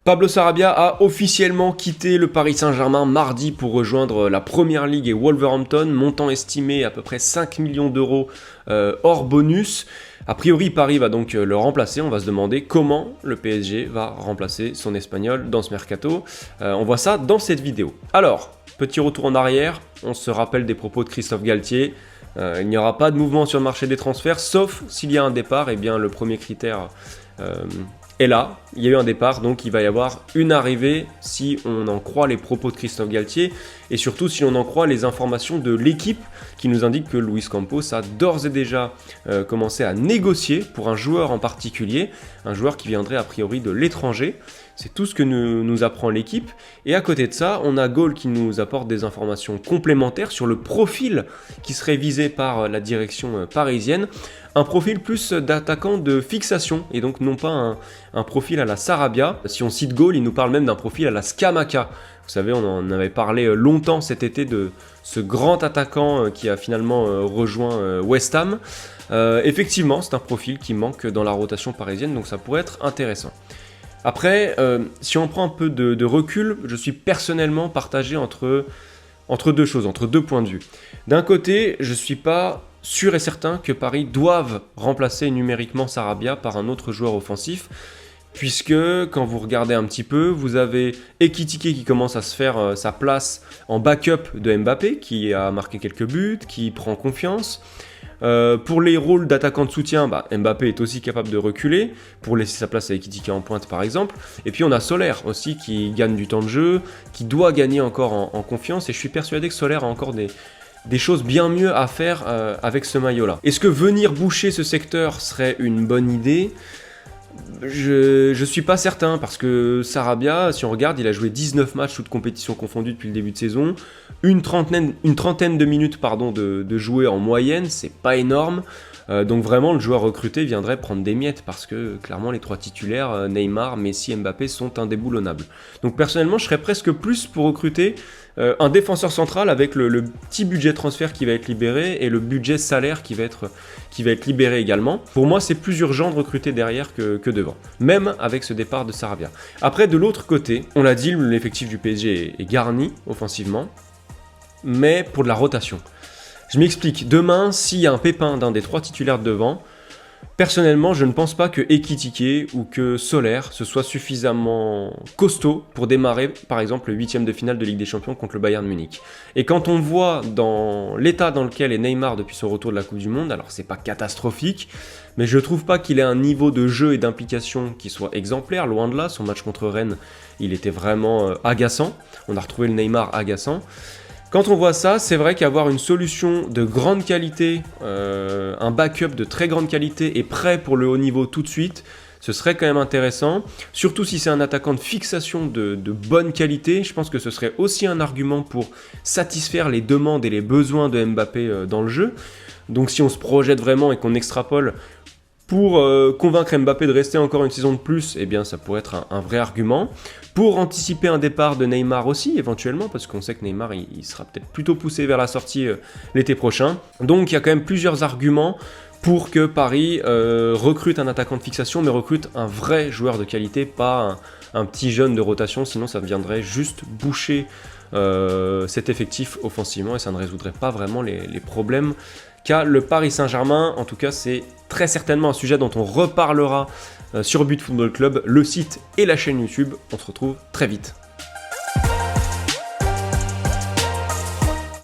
Pablo Sarabia a officiellement quitté le Paris Saint-Germain mardi pour rejoindre la Première Ligue et Wolverhampton, montant estimé à peu près 5 millions d'euros hors bonus. A priori, Paris va donc le remplacer. On va se demander comment le PSG va remplacer son Espagnol dans ce mercato. On voit ça dans cette vidéo. Alors, petit retour en arrière, on se rappelle des propos de Christophe Galtier. Il n'y aura pas de mouvement sur le marché des transferts, sauf s'il y a un départ. Et bien, le premier critère est là. Il y a eu un départ, donc il va y avoir une arrivée si on en croit les propos de Christophe Galtier et surtout si on en croit les informations de l'équipe qui nous indique que Luis Campos a d'ores et déjà commencé à négocier pour un joueur en particulier, un joueur qui viendrait a priori de l'étranger. C'est tout ce que nous apprend l'équipe. Et à côté de ça, on a Gaulle qui nous apporte des informations complémentaires sur le profil qui serait visé par la direction parisienne. Un profil plus d'attaquant de fixation et donc non pas un profil à la Sarabia. Si on cite Gaulle, il nous parle même d'un profil à la Scamacca. Vous savez, on en avait parlé longtemps cet été de ce grand attaquant qui a finalement rejoint West Ham. Effectivement, c'est un profil qui manque dans la rotation parisienne, donc ça pourrait être intéressant. Après, si on prend un peu de recul, je suis personnellement partagé entre deux choses, entre deux points de vue. D'un côté, je ne suis pas sûr et certain que Paris doive remplacer numériquement Sarabia par un autre joueur offensif, puisque quand vous regardez un petit peu, vous avez Ekitike qui commence à se faire sa place en backup de Mbappé, qui a marqué quelques buts, qui prend confiance. Pour les rôles d'attaquant de soutien, Mbappé est aussi capable de reculer pour laisser sa place à Ekitike en pointe par exemple. Et puis on a Soler aussi qui gagne du temps de jeu, qui doit gagner encore en confiance. Et je suis persuadé que Soler a encore des choses bien mieux à faire avec ce maillot-là. Est-ce que venir boucher ce secteur serait une bonne idée ? Je suis pas certain parce que Sarabia, si on regarde, il a joué 19 matchs toutes compétitions confondues depuis le début de saison, une trentaine de minutes de jouer en moyenne, c'est pas énorme. Donc vraiment le joueur recruté viendrait prendre des miettes parce que clairement les trois titulaires, Neymar, Messi, Mbappé sont indéboulonnables. Donc personnellement je serais presque plus pour recruter un défenseur central avec le petit budget transfert qui va être libéré et le budget salaire qui va être libéré également. Pour moi c'est plus urgent de recruter derrière que devant, même avec ce départ de Sarabia. Après de l'autre côté, on l'a dit, l'effectif du PSG est garni offensivement, mais pour de la rotation. Je m'explique, demain, s'il y a un pépin d'un des trois titulaires de devant, personnellement, je ne pense pas que Ekitike ou que Soler se soit suffisamment costaud pour démarrer, par exemple, le 8e de finale de Ligue des Champions contre le Bayern Munich. Et quand on voit dans l'état dans lequel est Neymar depuis son retour de la Coupe du Monde, alors c'est pas catastrophique, mais je trouve pas qu'il ait un niveau de jeu et d'implication qui soit exemplaire, loin de là. Son match contre Rennes, il était vraiment agaçant. On a retrouvé le Neymar agaçant. Quand on voit ça, c'est vrai qu'avoir une solution de grande qualité, un backup de très grande qualité et prêt pour le haut niveau tout de suite, ce serait quand même intéressant. Surtout si c'est un attaquant de fixation de bonne qualité, je pense que ce serait aussi un argument pour satisfaire les demandes et les besoins de Mbappé dans le jeu. Donc si on se projette vraiment et qu'on extrapole pour convaincre Mbappé de rester encore une saison de plus, eh bien ça pourrait être un vrai argument. Pour anticiper un départ de Neymar aussi, éventuellement, parce qu'on sait que Neymar il sera peut-être plutôt poussé vers la sortie l'été prochain. Donc il y a quand même plusieurs arguments pour que Paris recrute un attaquant de fixation, mais recrute un vrai joueur de qualité, pas un petit jeune de rotation, sinon ça viendrait juste boucher cet effectif offensivement et ça ne résoudrait pas vraiment les problèmes qu'a le Paris Saint-Germain. En tout cas, c'est très certainement un sujet dont on reparlera sur But Football Club, le site et la chaîne YouTube. On se retrouve très vite.